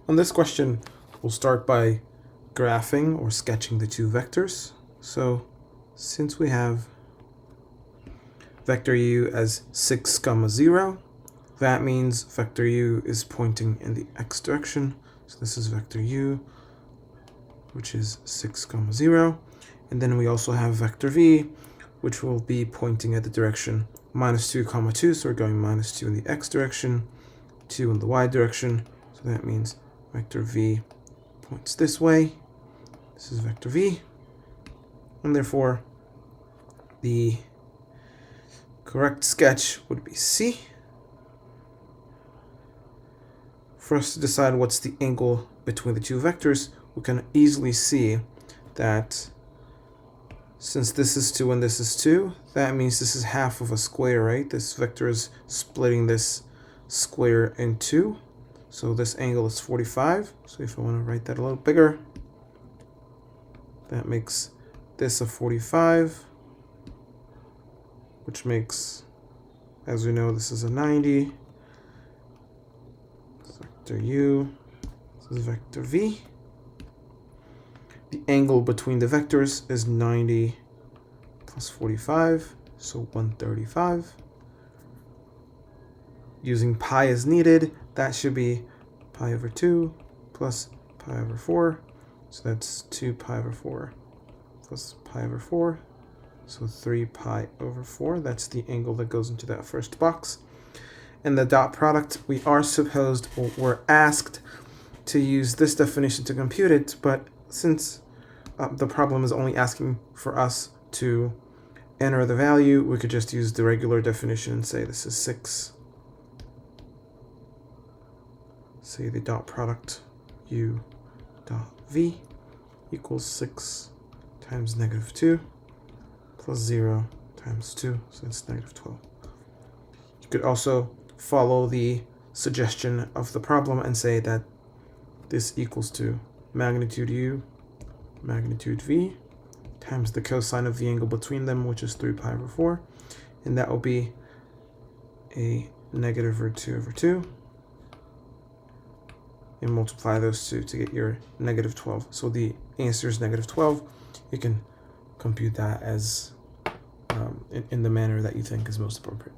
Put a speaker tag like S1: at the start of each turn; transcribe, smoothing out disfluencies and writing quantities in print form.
S1: On this question, we'll start by graphing or sketching the two vectors. So since we have vector u as 6, 0, that means vector u is pointing in the x direction. So this is vector u, which is 6, 0. And then we also have vector v, which will be pointing at the direction -2, 2. So we're going -2 in the x direction, 2 in the y direction. So that means vector v points this way. This is vector v. And therefore, the correct sketch would be C. For us to decide what's the angle between the two vectors, we can easily see that since this is 2 and this is 2, that means this is half of a square, right? This vector is splitting this square in two. So this angle is 45. So if I want to write that a little bigger, that makes this a 45, which makes, as we know, this is a 90. Vector u, this is vector v. The angle between the vectors is 90 plus 45, so 135. Using pi as needed, that should be pi over 2 plus pi over 4. So that's 2 pi over 4 plus pi over 4. So 3 pi over 4. That's the angle that goes into that first box. And the dot product, we are supposed, or we're asked to use this definition to compute it, but since the problem is only asking for us to enter the value, we could just use the regular definition and say this is 6. Say the dot product u dot v equals 6 times -2 plus 0 times 2, so it's -12. You could also follow the suggestion of the problem and say that this equals to magnitude u, magnitude v, times the cosine of the angle between them, which is 3 pi over 4, and that will be a -√2 over 2, and multiply those two to get your -12. So the answer is -12. You can compute that as in the manner that you think is most appropriate.